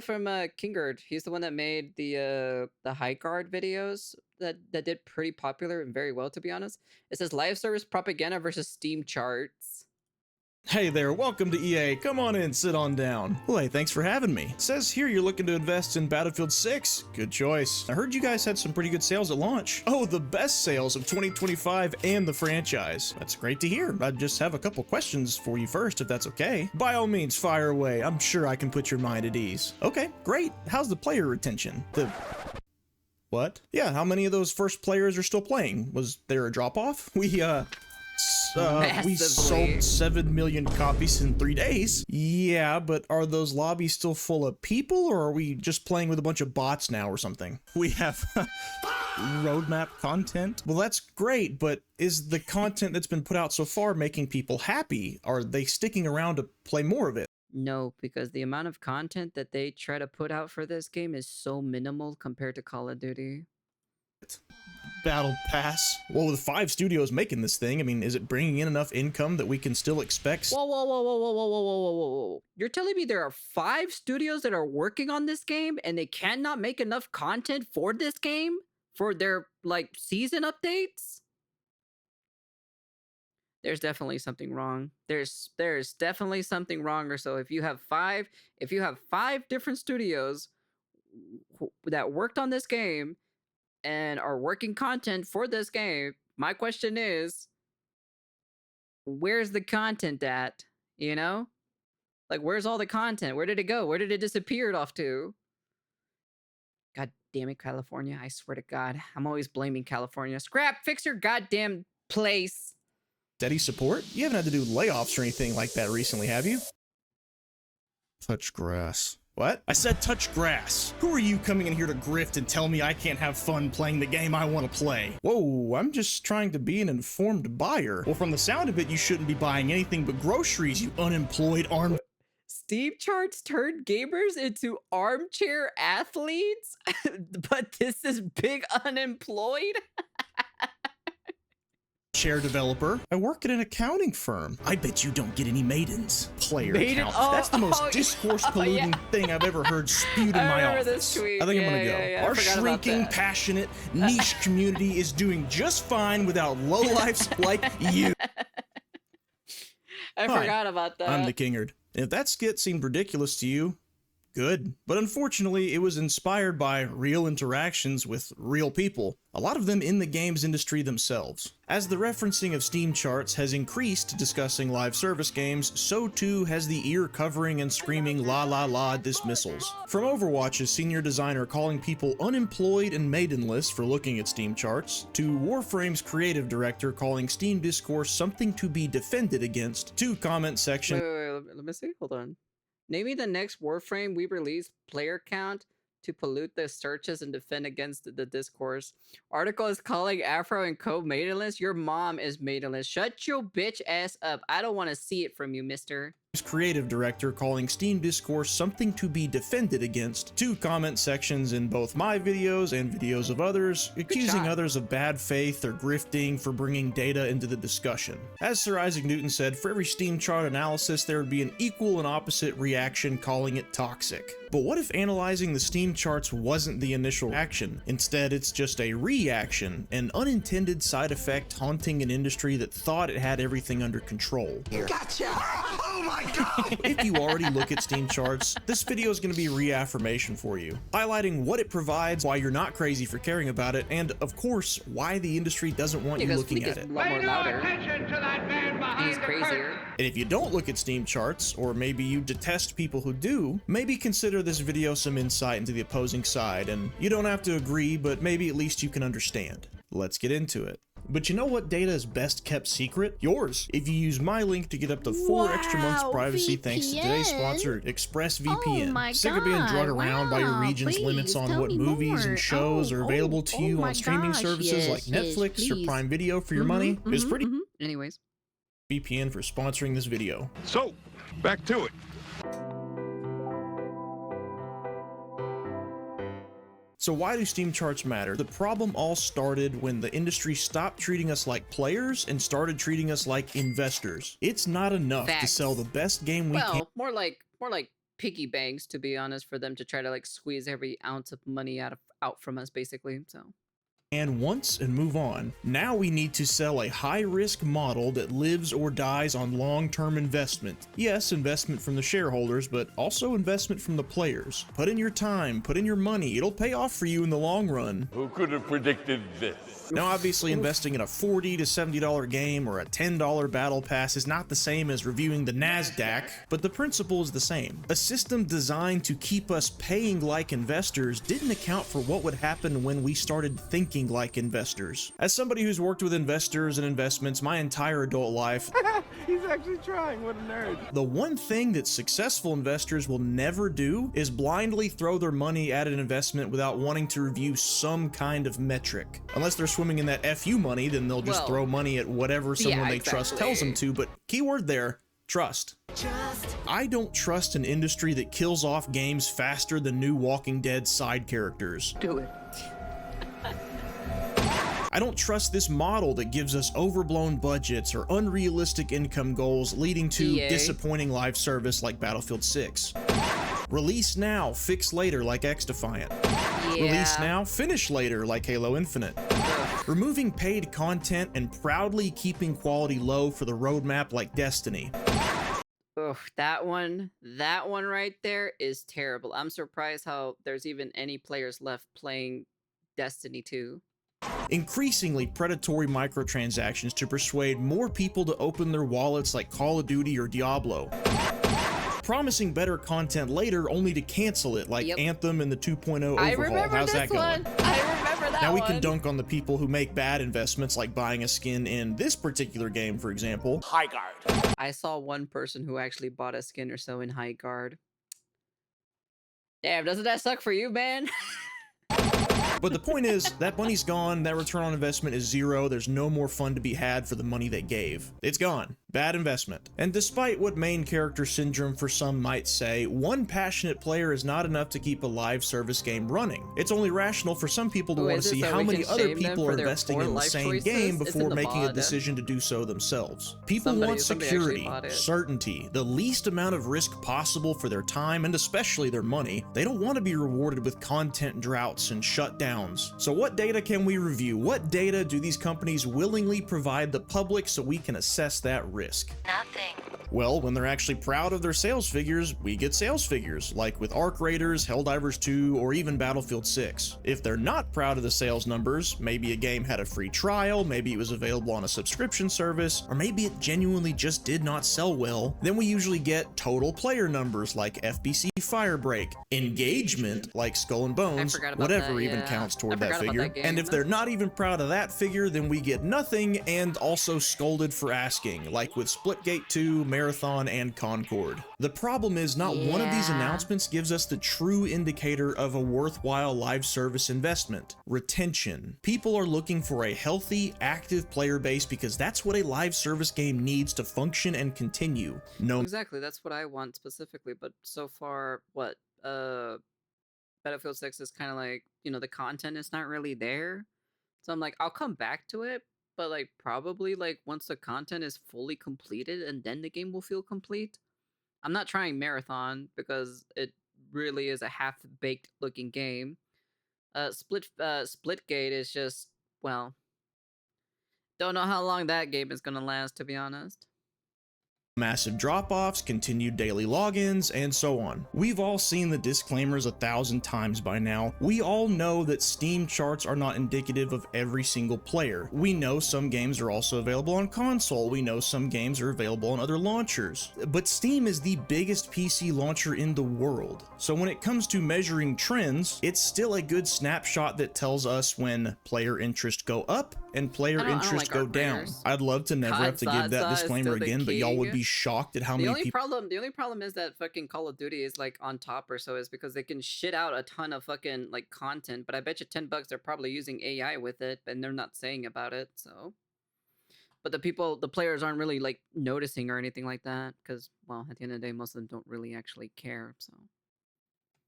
From Kingard. He's the one that made the high guard videos that did pretty popular and very well, to be honest. It says live service propaganda versus Steam charts. Hey there, welcome to EA. Come on in, sit on down. Well, hey, thanks for having me. It says here you're looking to invest in Battlefield 6. Good choice. I heard you guys had some pretty good sales at launch. Oh, the best sales of 2025 and the franchise. That's great to hear. I just have a couple questions for you first, if that's okay. By all means, fire away. I'm sure I can put your mind at ease. Okay, great. How's the player retention? What? Yeah, how many of those first players are still playing? Was there a drop-off? We sold 7 million copies in 3 days. Yeah, but are those lobbies still full of people, or are we just playing with a bunch of bots now or something? We have roadmap content. Well, that's great, but is the content that's been put out so far making people happy? Are they sticking around to play more of it? No, because the amount of content that they try to put out for this game is so minimal compared to Call of Duty. Battle Pass. Well, with 5 studios making this thing, I mean, is it bringing in enough income that we can still expect? Whoa, whoa, whoa, whoa, whoa, whoa, whoa, whoa, whoa, whoa. You're telling me there are 5 studios that are working on this game and they cannot make enough content for this game? For their, like, season updates? There's definitely something wrong. There's definitely something wrong. Or so if you have 5 different studios that worked on this game and are working content for this game, my question is, where's the content at? You know? Like, where's all the content? Where did it go? Where did it disappear off to? God damn it, California. I swear to God. I'm always blaming California. Scrap, fix your goddamn place. Steady support? You haven't had to do layoffs or anything like that recently, have you? Touch grass. What? I said touch grass. Who are you coming in here to grift and tell me I can't have fun playing the game I want to play? Whoa, I'm just trying to be an informed buyer. Well, from the sound of it, you shouldn't be buying anything but groceries, you unemployed armed... Steam charts turned gamers into armchair athletes? But this is big unemployed? Chair developer. I work at an accounting firm. I bet you don't get any maidens. Player count. That's the most discourse polluting thing I've ever heard spewed in my office. I think I'm gonna go. Our shrinking, passionate, niche community is doing just fine without lowlifes like you. I forgot about that. I'm the Kingard. If that skit seemed ridiculous to you, good. But unfortunately, it was inspired by real interactions with real people, a lot of them in the games industry themselves. As the referencing of Steam charts has increased discussing live service games, so too has the ear-covering and screaming la la la dismissals. From Overwatch's senior designer calling people unemployed and maidenless for looking at Steam charts, to Warframe's creative director calling Steam discourse something to be defended against, to comment section... Wait, let me see, hold on. Name me the next Warframe we release player count to pollute the searches and defend against the discourse. Article is calling Afro and Co maidenless. Your mom is maidenless. Shut your bitch ass up. I don't want to see it from you, mister. Creative director calling Steam discourse something to be defended against, 2 comment sections in both my videos and videos of others, accusing others of bad faith or grifting for bringing data into the discussion. As Sir Isaac Newton said, for every Steam chart analysis there would be an equal and opposite reaction, calling it toxic. But what if analyzing the Steam charts wasn't the initial action? Instead, it's just a reaction, an unintended side effect haunting an industry that thought it had everything under control. Gotcha! Oh my God! If you already look at Steam charts, this video is going to be reaffirmation for you, highlighting what it provides, why you're not crazy for caring about it, and of course, why the industry doesn't want you looking at it. A lot more louder. He's crazier. And if you don't look at Steam charts, or maybe you detest people who do, maybe consider this video some insight into the opposing side, and you don't have to agree, but maybe at least you can understand. Let's get into it. But you know what data is best kept secret? Yours. If you use my link to get up to 4 extra months privacy thanks to today's sponsor, ExpressVPN. Sick of being drug around by your region's limits on what movies and shows are available to you on streaming services like Netflix or Prime Video for your money? It's pretty. Anyways. VPN for sponsoring this video. So, back to it. So why do Steam charts matter? The problem all started when the industry stopped treating us like players and started treating us like investors. It's not enough to sell the best game we can. More like piggy banks, to be honest, for them to try to like squeeze every ounce of money out from us, basically. So. And once and move on. Now we need to sell a high-risk model that lives or dies on long-term investment. Yes, investment from the shareholders, but also investment from the players. Put in your time, put in your money, it'll pay off for you in the long run. Who could have predicted this? Now obviously investing in a $40 to $70 game or a $10 battle pass is not the same as reviewing the NASDAQ, but the principle is the same. A system designed to keep us paying like investors didn't account for what would happen when we started thinking like investors. As somebody who's worked with investors and investments my entire adult life, He's actually trying. What a nerd. the one thing that successful investors will never do is blindly throw their money at an investment without wanting to review some kind of metric. Unless they're swimming in that FU money, then they'll just throw money at whatever someone they trust tells them to, but keyword there, trust. I don't trust an industry that kills off games faster than new Walking Dead side characters. Do it. I don't trust this model that gives us overblown budgets or unrealistic income goals leading to EA. disappointing live service like Battlefield 6. Release now, fix later like X-Defiant. Release now, finish later like Halo Infinite. Removing paid content and proudly keeping quality low for the roadmap like Destiny. Ugh, that one right there is terrible. I'm surprised how there's even any players left playing Destiny 2. Increasingly predatory microtransactions to persuade more people to open their wallets like Call of Duty or Diablo. Promising better content later only to cancel it like Anthem and the 2.0 overhaul. I remember How's that going? I remember that Now we one. can dunk on the people who make bad investments like buying a skin in this particular game, for example. High guard. I saw one person who actually bought a skin or so in High Guard. Damn, doesn't that suck for you, man? But the point is, that money's gone, that return on investment is zero, there's no more fun to be had for the money they gave. It's gone. Bad investment. And despite what main character syndrome for some might say, one passionate player is not enough to keep a live service game running. It's only rational for some people to want to see how many other people are investing in the same game before making a decision to do so themselves. People want security, certainty, the least amount of risk possible for their time and especially their money. They don't want to be rewarded with content droughts and shutdowns. So what data can we review? What data do these companies willingly provide the public so we can assess that risk? Nothing. Well, when they're actually proud of their sales figures, we get sales figures, like with Arc Raiders, Helldivers 2, or even Battlefield 6. If they're not proud of the sales numbers, maybe a game had a free trial, maybe it was available on a subscription service, or maybe it genuinely just did not sell well, then we usually get total player numbers like FBC Firebreak, engagement like Skull and Bones, whatever even counts toward that figure. And if they're not even proud of that figure, then we get nothing and also scolded for asking, like with Splitgate 2, Marathon, and Concord. The problem is not one of these announcements gives us the true indicator of a worthwhile live service investment: retention. People are looking for a healthy, active player base because that's what a live service game needs to function and continue. No, Exactly, that's what I want specifically, but so far, what, Battlefield 6 is kind of like, you know, the content is not really there. So I'm like, I'll come back to it, but like probably like once the content is fully completed and then the game will feel complete. I'm not trying Marathon because it really is a half-baked looking game. Splitgate is just, well, don't know how long that game is gonna last, to be honest. massive drop-offs, continued daily logins, and so on. We've all seen the disclaimers 1,000 times by now. We all know that Steam charts are not indicative of every single player. We know some games are also available on console. We know some games are available on other launchers. But Steam is the biggest PC launcher in the world. So when it comes to measuring trends, it's still a good snapshot that tells us when player interest go up and player interest go down. I'd love to never have to give that disclaimer again, but y'all would be shocked at how many people. The only problem is that fucking Call of Duty is like on top or so, is because they can shit out a ton of fucking like content, but I bet you $10 they're probably using AI with it, and they're not saying about it. So, but the players aren't really like noticing or anything like that, because well, at the end of the day, most of them don't really actually care. So.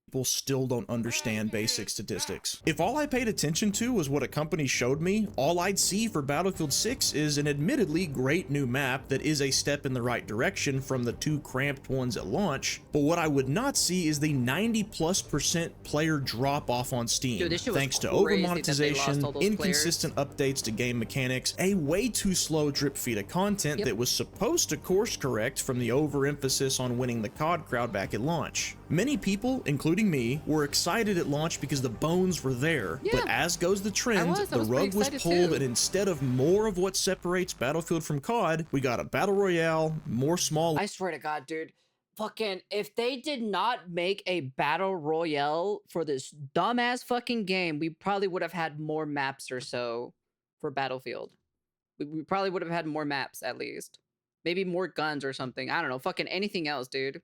people still don't understand basic statistics. If all I paid attention to was what a company showed me, all I'd see for Battlefield 6 is an admittedly great new map that is a step in the right direction from the 2 cramped ones at launch, but what I would not see is the 90+% player drop off on Steam, Dude, this shit was thanks to crazy that they lost over-monetization, all those inconsistent updates to game mechanics, a way too slow drip feed of content that was supposed to course correct from the overemphasis on winning the COD crowd back at launch. Many people, including me, were excited at launch because the bones were there, but as goes the trend, the rug was pulled, and instead of more of what separates Battlefield from COD, we got a battle royale, more small. I swear to God, dude. Fucking, if they did not make a battle royale for this dumbass fucking game, we probably would have had more maps or so for Battlefield. We probably would have had more maps at least. Maybe more guns or something. I don't know. Fucking anything else, dude.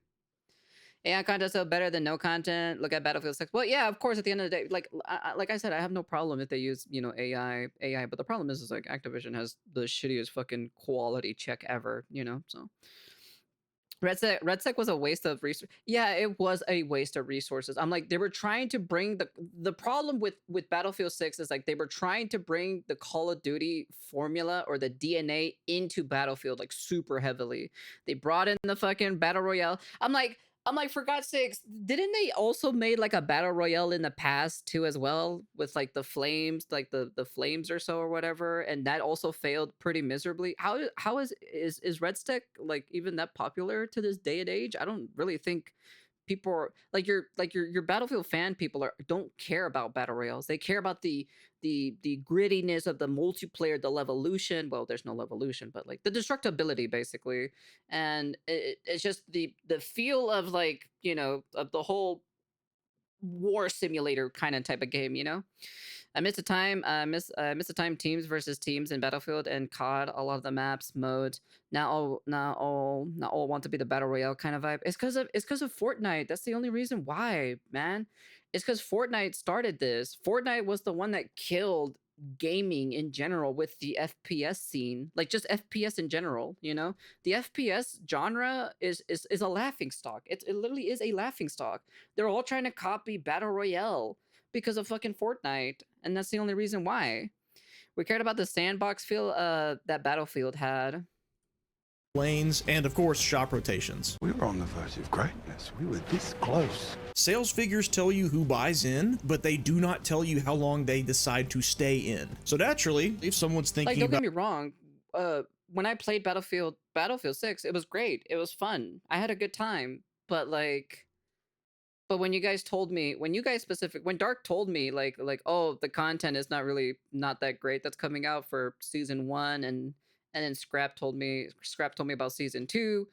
AI content still better than no content. Look at Battlefield 6. Well, yeah, of course. At the end of the day, like I said, I have no problem if they use AI. But the problem is like Activision has the shittiest fucking quality check ever. So RedSec was a waste of resources. Yeah, it was a waste of resources. I'm like, they were trying to bring the problem with Battlefield 6 is like they were trying to bring the Call of Duty formula or the DNA into Battlefield like super heavily. They brought in the fucking battle royale. I'm like, for God's sakes, didn't they also made like a battle royale in the past too as well with like the flames, like the flames or so or whatever, and that also failed pretty miserably. How is Red Stick like even that popular to this day and age? I don't really think people are like your Battlefield fan people don't care about battle royales. They care about the grittiness of the multiplayer, the levolution. Well, there's no levolution, but like the destructibility basically, and it's just the feel of like of the whole war simulator kind of type of game. I miss the time. Miss the time teams versus teams in Battlefield and COD. A lot of the maps, modes. Not all want to be the battle royale kind of vibe. It's because of Fortnite. That's the only reason why, man. It's because Fortnite started this. Fortnite was the one that killed gaming in general with the FPS scene, like just FPS in general. The FPS genre is a laughing stock. It literally is a laughing stock. They're all trying to copy battle royale because of fucking Fortnite, and that's the only reason why. We cared about the sandbox feel that Battlefield had. Lanes, and of course shop rotations. We were on the verge of greatness. We were this close. Sales figures tell you who buys in, but they do not tell you how long they decide to stay in. So naturally, if someone's thinking don't get me wrong, when I played Battlefield 6, it was great. It was fun. I had a good time. But when you guys told me, when Dark told me like, oh, the content is not that great that's coming out for season 1, and then Scrap told me about season 2,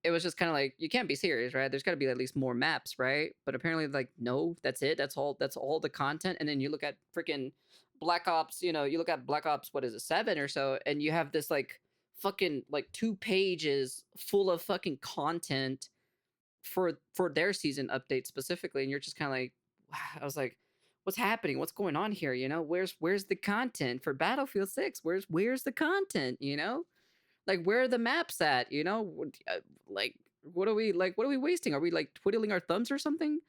it was just kind of like, you can't be serious, right? There's got to be at least more maps, right? But apparently, like, no, that's it. That's all the content. And then you look at freaking Black Ops, you look at Black Ops, what is it, 7 or so, and you have this like fucking like 2 pages full of fucking content for their season update specifically, and you're just kind of like, wow. I was like, what's happening? What's going on here? Where's the content for Battlefield 6? Where's the content? Like, where are the maps at? Like, what are we wasting? Are we like twiddling our thumbs or something?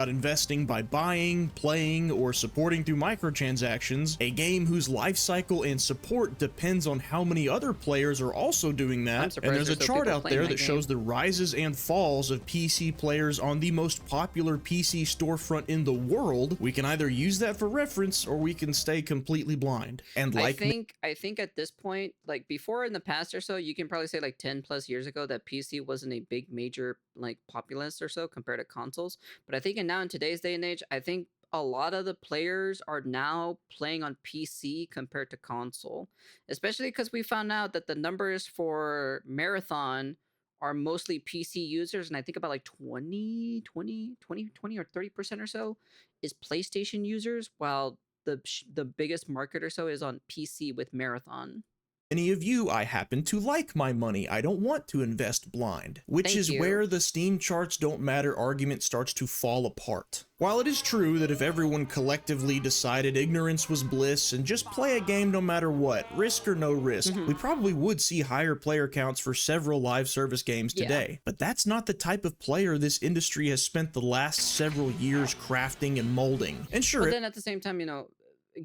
About investing by buying, playing, or supporting through microtransactions, a game whose life cycle and support depends on how many other players are also doing that. And there's a chart out there that shows the rises and falls of PC players on the most popular PC storefront in the world. We can either use that for reference, or we can stay completely blind. And like, I think at this point, like before in the past or so, you can probably say like 10 plus years ago that PC wasn't a big major like populace or so compared to consoles. But I think now in today's day and age, I think a lot of the players are now playing on PC compared to console, especially because we found out that the numbers for Marathon are mostly PC users, and I think about like 20 or 30% or so is PlayStation users, while the biggest market or so is on PC with Marathon. Any of you, I happen to like my money. I don't want to invest blind. Which Thank is you. where the Steam charts don't matter argument starts to fall apart. While it is true that if everyone collectively decided ignorance was bliss and just play a game no matter what, risk or no risk, we probably would see higher player counts for several live service games today. But that's not the type of player this industry has spent the last several years crafting and molding. And sure, But then at the same time, you know,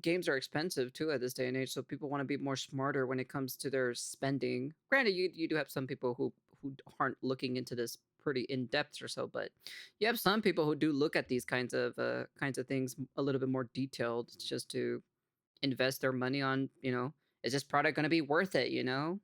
games are expensive too at this day and age, so people want to be more smarter when it comes to their spending. Granted, you do have some people who aren't looking into this pretty in depth or so, but you have some people who do look at these kinds of things a little bit more detailed, just to invest their money on, you know, is this product going to be worth it, you know?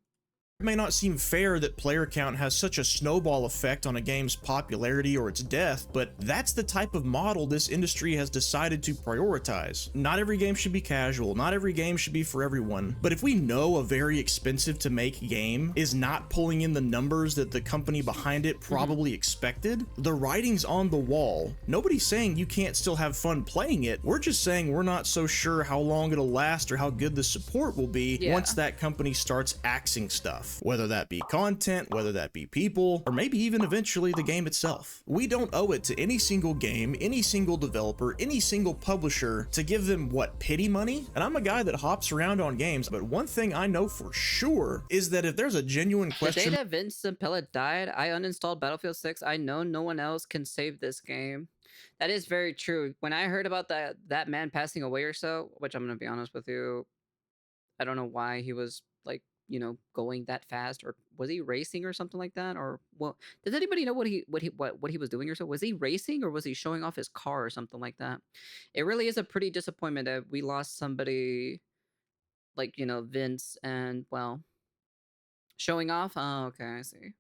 it may not seem fair that player count has such a snowball effect on a game's popularity or its death, but that's the type of model this industry has decided to prioritize. Not every game should be casual, not every game should be for everyone, but if we know a very expensive to make game is not pulling in the numbers that the company behind it probably expected, the writing's on the wall. Nobody's saying you can't still have fun playing it, we're just saying we're not so sure how long it'll last or how good the support will be once that company starts axing stuff. Whether that be content, whether that be people, or maybe even eventually the game itself. We don't owe it to any single game, any single developer, any single publisher to give them, what, pity money? And I'm a guy that hops around on games, but one thing I know for sure is that if there's a genuine question— The day that Vince Zampella died, I uninstalled Battlefield 6. I know no one else can save this game. That is very true. When I heard about that man passing away or so, which I'm gonna be honest with you, I don't know why he was, like, you know, going that fast, or was he racing or something like that? Or, well, does anybody know what he was doing or so? Was he racing or was he showing off his car or something like that? It really is a pretty disappointment that we lost somebody like, you know, Vince, and, well, showing off. Oh, okay, I see.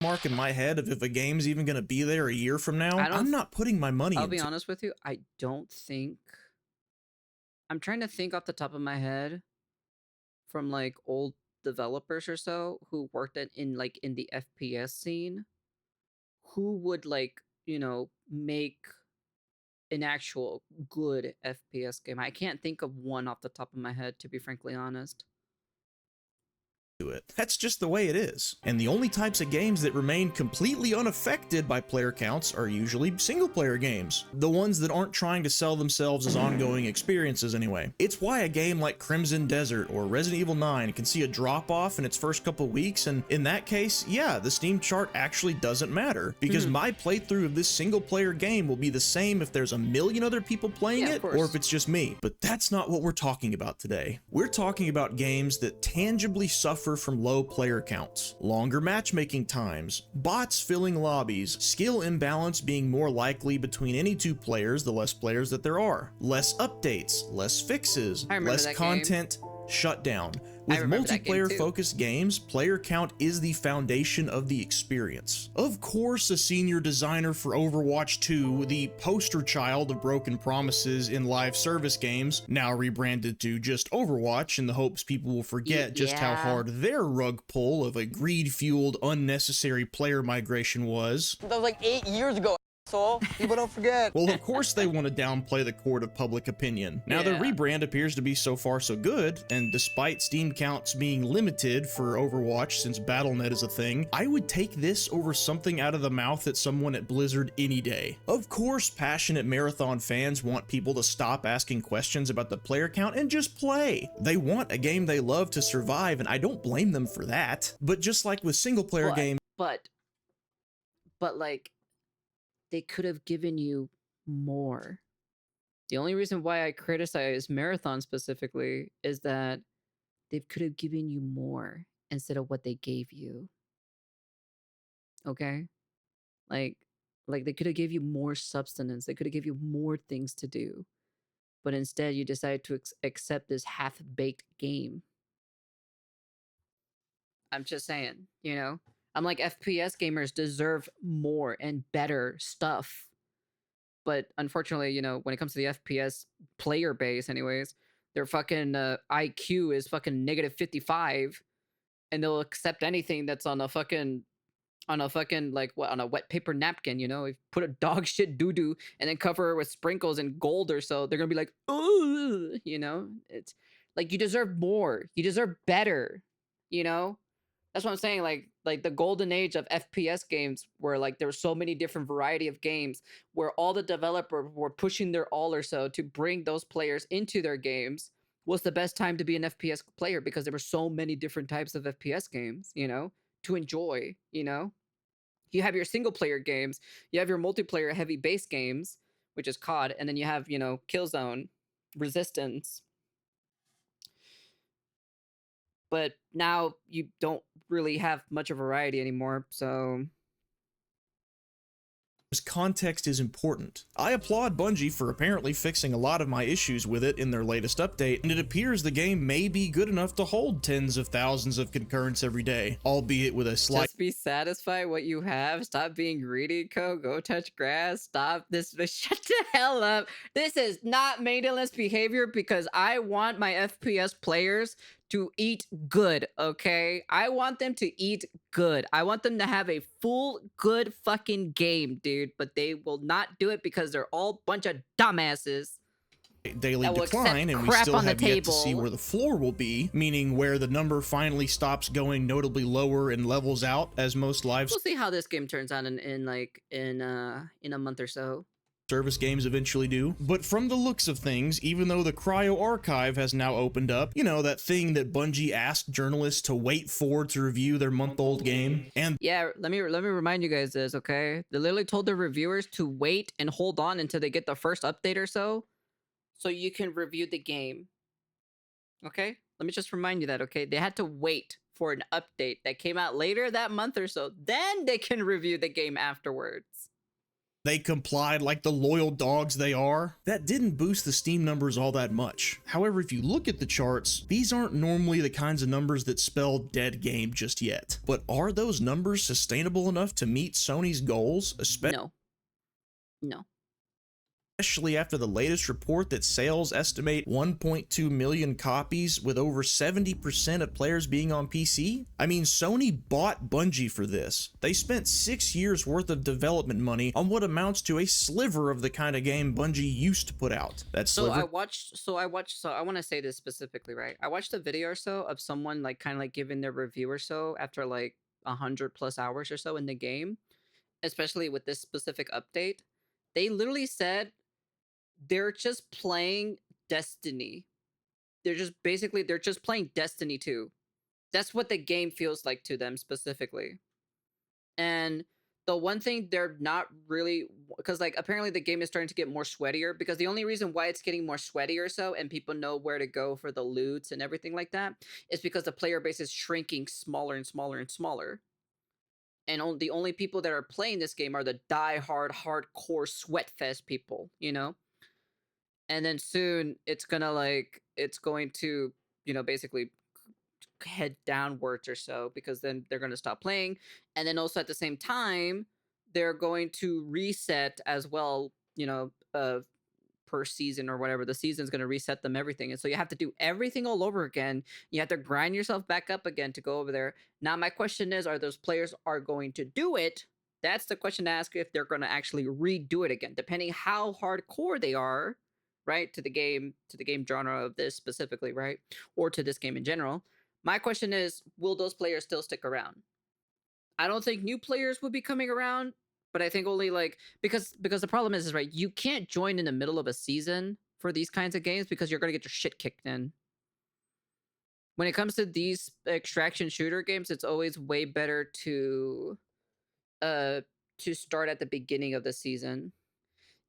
mark in my head of if a game's even going to be there a year from now, I'm not putting my money I'll into. be honest with you, I don't think. I'm trying to think off the top of my head from, like, old developers or so who worked in the FPS scene, who would, like, you know, make an actual good FPS game. I can't think of one off the top of my head, to be frankly honest. It. That's just the way it is. And the only types of games that remain completely unaffected by player counts are usually single-player games. The ones that aren't trying to sell themselves as ongoing experiences anyway. It's why a game like Crimson Desert or Resident Evil 9 can see a drop-off in its first couple weeks, and in that case, yeah, the Steam chart actually doesn't matter, because my playthrough of this single-player game will be the same if there's a million other people playing it, or if it's just me. But that's not what we're talking about today. We're talking about games that tangibly suffer from low player counts, longer matchmaking times, bots filling lobbies, skill imbalance being more likely between any two players the less players that there are, less updates, less fixes, less content shut down. With multiplayer-focused games, player count is the foundation of the experience. Of course, a senior designer for Overwatch 2, the poster child of broken promises in live service games, now rebranded to just Overwatch in the hopes people will forget just how hard their rug pull of a greed-fueled, unnecessary player migration was. That was like 8 years ago. So people don't forget. Well, of course they want to downplay the court of public opinion. Now the rebrand appears to be so far so good, and despite Steam counts being limited for Overwatch since Battle.net is a thing, I would take this over something out of the mouth at someone at Blizzard any day. Of course, passionate Marathon fans want people to stop asking questions about the player count and just play. They want a game they love to survive, and I don't blame them for that. But just like with single player games, but like, they could have given you more. The only reason why I criticize Marathon specifically is that they could have given you more instead of what they gave you. Okay? Like they could have gave you more substance. They could have gave you more things to do. But instead you decided to accept this half-baked game. I'm just saying, you know? I'm like, FPS gamers deserve more and better stuff. But unfortunately, you know, when it comes to the FPS player base anyways, their fucking IQ is fucking -55, and they'll accept anything that's on a fucking like, what, on a wet paper napkin, you know? If you put a dog shit doo-doo and then cover it with sprinkles and gold or so, they're gonna be like, "Ugh," you know? It's Like, you deserve more. You deserve better, you know? That's what I'm saying. Like the golden age of FPS games, where like there were so many different variety of games, where all the developers were pushing their all or so to bring those players into their games, was the best time to be an FPS player, because there were so many different types of FPS games, you know, to enjoy, you know? You have your single player games, you have your multiplayer heavy base games, which is COD, and then you have, you know, Killzone, Resistance. But now you don't really have much of a variety anymore, so context is important. I applaud Bungie for apparently fixing a lot of my issues with it in their latest update, and it appears the game may be good enough to hold tens of thousands of concurrents every day, albeit with a slight— just be satisfied what you have. Stop being greedy, go touch grass. Stop this. Shut the hell up. This is not maintenance behavior, because I want my FPS players to eat good, okay? I want them to eat good. I want them to have a full, good fucking game, dude. But they will not do it because they're all a bunch of dumbasses. daily that will decline, and we crap still on the have yet to see table. where the floor will be, meaning where the number finally stops going notably lower and levels out, as most live We'll see how this game turns out in a month or so. service games eventually do. But from the looks of things, even though the Cryo Archive has now opened up, you know, that thing that Bungie asked journalists to wait for to review their month-old game, and Yeah, let me remind you guys this, okay? They literally told their reviewers to wait and hold on until they get the first update or so you can review the game. Okay? Let me just remind you that, okay? They had to wait for an update that came out later that month or so. Then they can review the game afterwards. they complied like the loyal dogs they are. That didn't boost the Steam numbers all that much. However, if you look at the charts, these aren't normally the kinds of numbers that spell dead game just yet. But are those numbers sustainable enough to meet Sony's goals, No. especially after the latest report that sales estimate 1.2 million copies, with over 70% of players being on PC? I mean, Sony bought Bungie for this. They spent 6 years worth of development money on what amounts to a sliver of the kind of game Bungie used to put out. That So sliver— I want to say this specifically, right? I watched a video or so of someone like kind of like giving their review or so after like 100+ hours or so in the game, especially with this specific update. They literally said they're just playing Destiny. They're just playing Destiny 2. That's what the game feels like to them specifically. And the one thing they're not really, because like apparently the game is starting to get more sweatier, because the only reason why it's getting more sweatier so and people know where to go for the loots and everything like that is because the player base is shrinking smaller and smaller and smaller. And the only people that are playing this game are the die-hard, hardcore sweatfest people, you know? And then soon it's going to, you know, basically head downwards or so, because then they're going to stop playing. And then also at the same time, they're going to reset as well, you know, per season or whatever. The season's going to reset them everything. And so you have to do everything all over again. You have to grind yourself back up again to go over there. Now, my question is, are those players are going to do it? That's the question to ask, if they're going to actually redo it again, depending how hardcore they are, right? To the game genre of this specifically, right? Or to this game in general. My question is, will those players still stick around? I don't think new players will be coming around, but I think only like, because the problem is right, you can't join in the middle of a season for these kinds of games, because you're going to get your shit kicked in. When it comes to these extraction shooter games, it's always way better to start at the beginning of the season.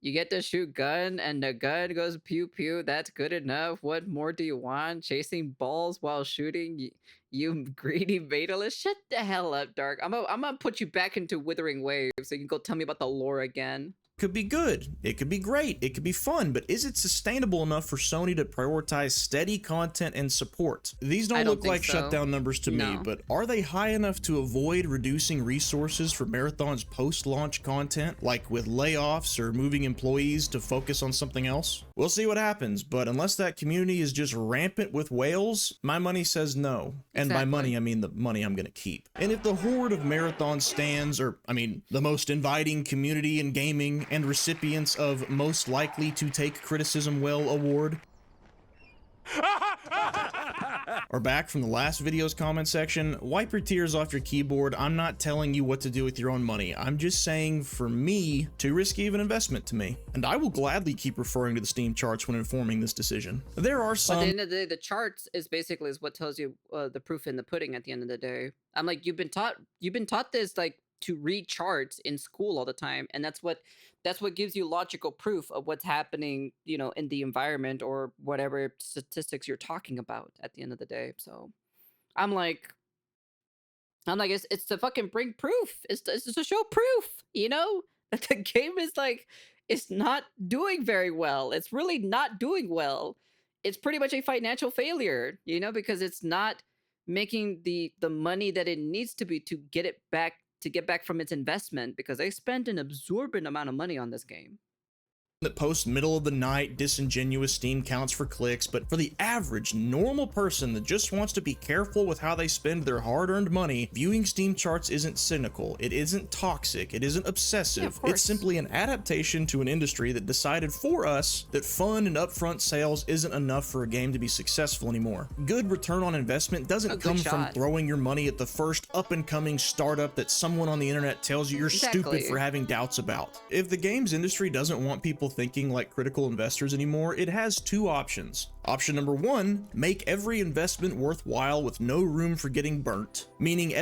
You get to shoot gun and the gun goes pew pew. That's good enough. What more do you want? Chasing balls while shooting? You greedy fatalist. Shut the hell up, Dark. I'm gonna put you back into Withering Waves so you can go tell me about the lore again. could be good, it could be great, it could be fun, but is it sustainable enough for Sony to prioritize steady content and support? These don't look like shutdown numbers to me, but are they high enough to avoid reducing resources for Marathon's post-launch content, like with layoffs or moving employees to focus on something else? We'll see what happens, but unless that community is just rampant with whales, my money says no. And by money, I mean the money I'm gonna keep. And if the horde of Marathon stands, or I mean the most inviting community in gaming and recipients of most likely to take criticism well award, are back from the last video's comment section. Wipe your tears off your keyboard. I'm not telling you what to do with your own money. I'm just saying, for me, too risky of an investment to me. And I will gladly keep referring to the Steam charts when informing this decision. There are some... At the end of the day, the charts is basically what tells you the proof in the pudding at the end of the day. I'm like, you've been taught this, like, to read charts in school all the time, and that's what gives you logical proof of what's happening, you know, in the environment or whatever statistics you're talking about at the end of the day. So I'm like, it's to fucking bring proof. It's to show proof, you know, that the game is like, it's not doing very well. It's really not doing well. It's pretty much a financial failure, you know, because it's not making the money that it needs to be to get back from its investment, because they spent an absorbent amount of money on this game. That post middle of the night disingenuous Steam counts for clicks, but for the average normal person that just wants to be careful with how they spend their hard-earned money, viewing Steam charts isn't cynical, it isn't toxic, it isn't obsessive. It's simply an adaptation to an industry that decided for us that fun and upfront sales isn't enough for a game to be successful anymore. Good return on investment doesn't come from throwing your money at the first up-and-coming startup that someone on the internet tells you you're stupid for having doubts about. If the games industry doesn't want people thinking like critical investors anymore, it has two options. Option number one, make every investment worthwhile with no room for getting burnt, meaning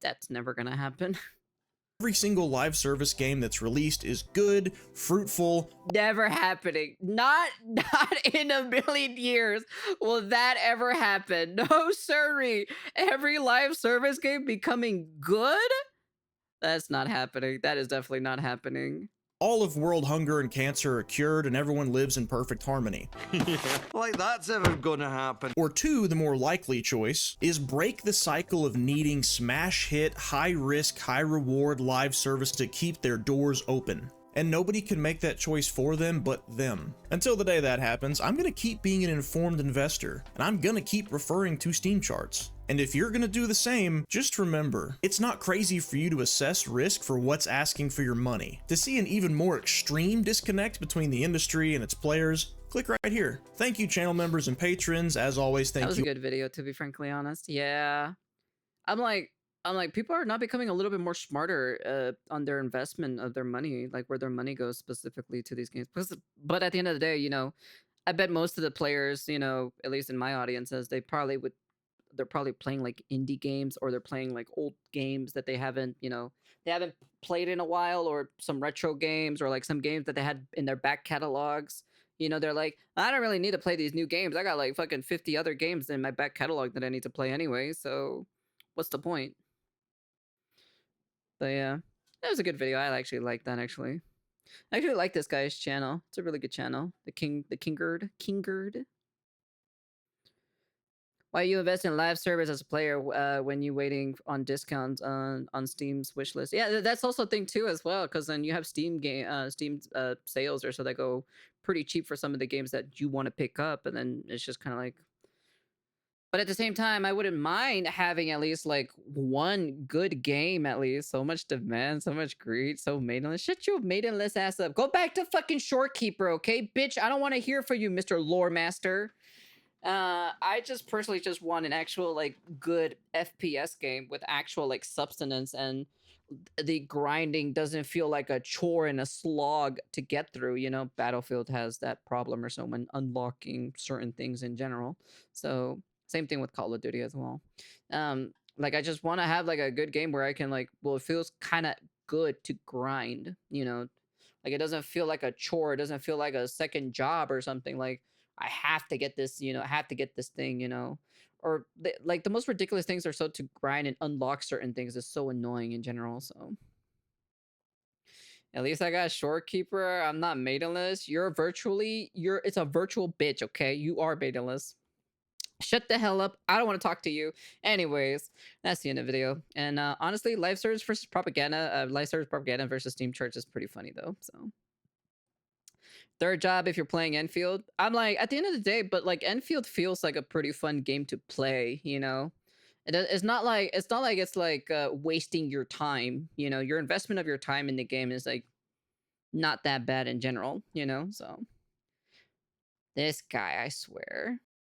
that's never gonna happen. Every single live service game that's released is good, fruitful. Never happening. Not in a million years will that ever happen. No sirree. Every live service game becoming good? That's not happening. That is definitely not happening. All of world hunger and cancer are cured and everyone lives in perfect harmony. Like that's ever gonna happen. Or two, the more likely choice, is break the cycle of needing smash hit, high risk, high reward live service to keep their doors open. And nobody can make that choice for them but them. Until the day that happens, I'm gonna keep being an informed investor, and I'm gonna keep referring to Steam charts. And if you're gonna do the same, just remember, it's not crazy for you to assess risk for what's asking for your money. To see an even more extreme disconnect between the industry and its players, click right here. Thank you, channel members and patrons. As always, thank you. That was a good video, to be frankly honest. Yeah. I'm like, people are not becoming a little bit more smarter on their investment of their money, like where their money goes specifically to these games. But at the end of the day, you know, I bet most of the players, you know, at least in my audiences, they're probably playing like indie games, or they're playing like old games that they haven't played in a while, or some retro games, or like some games that they had in their back catalogs. You know, they're like, I don't really need to play these new games. I got like fucking 50 other games in my back catalog that I need to play anyway. So what's the point? But yeah, that was a good video. I actually like that, actually. I actually like this guy's channel. It's a really good channel. The Kingard. Why you invest in live service as a player when you waiting on discounts on Steam's wishlist? Yeah, that's also a thing too as well, because then you have Steam sales or so that go pretty cheap for some of the games that you want to pick up, and then it's just kind of like. But at the same time, I wouldn't mind having at least like one good game at least. So much demand, so much greed, so maidenless. Shut your maidenless ass up. Go back to fucking Shorekeeper, okay, bitch? I don't want to hear from you, Mr. Lore Master. I just personally just want an actual like good FPS game with actual like substance, and the grinding doesn't feel like a chore and a slog to get through. You know, Battlefield has that problem or so when unlocking certain things in general. So same thing with Call of Duty as well. Like I just want to have like a good game where I can like, well, it feels kind of good to grind, you know, like it doesn't feel like a chore. It doesn't feel like a second job or something. Like I have to get this, you know, I have to get this thing, you know, or like the most ridiculous things are so to grind and unlock certain things is so annoying in general. So at least I got Shorekeeper. I'm not maidenless. It's a virtual bitch. Okay. You are maidenless. Shut the hell up. I don't want to talk to you. Anyways, that's the end of the video. And honestly, live service versus propaganda, versus Steam charts is pretty funny though. So third job if you're playing Enfield. I'm like, at the end of the day, but like Enfield feels like a pretty fun game to play, you know? It's not like it's like wasting your time, you know? Your investment of your time in the game is like not that bad in general, you know? So this guy, I swear.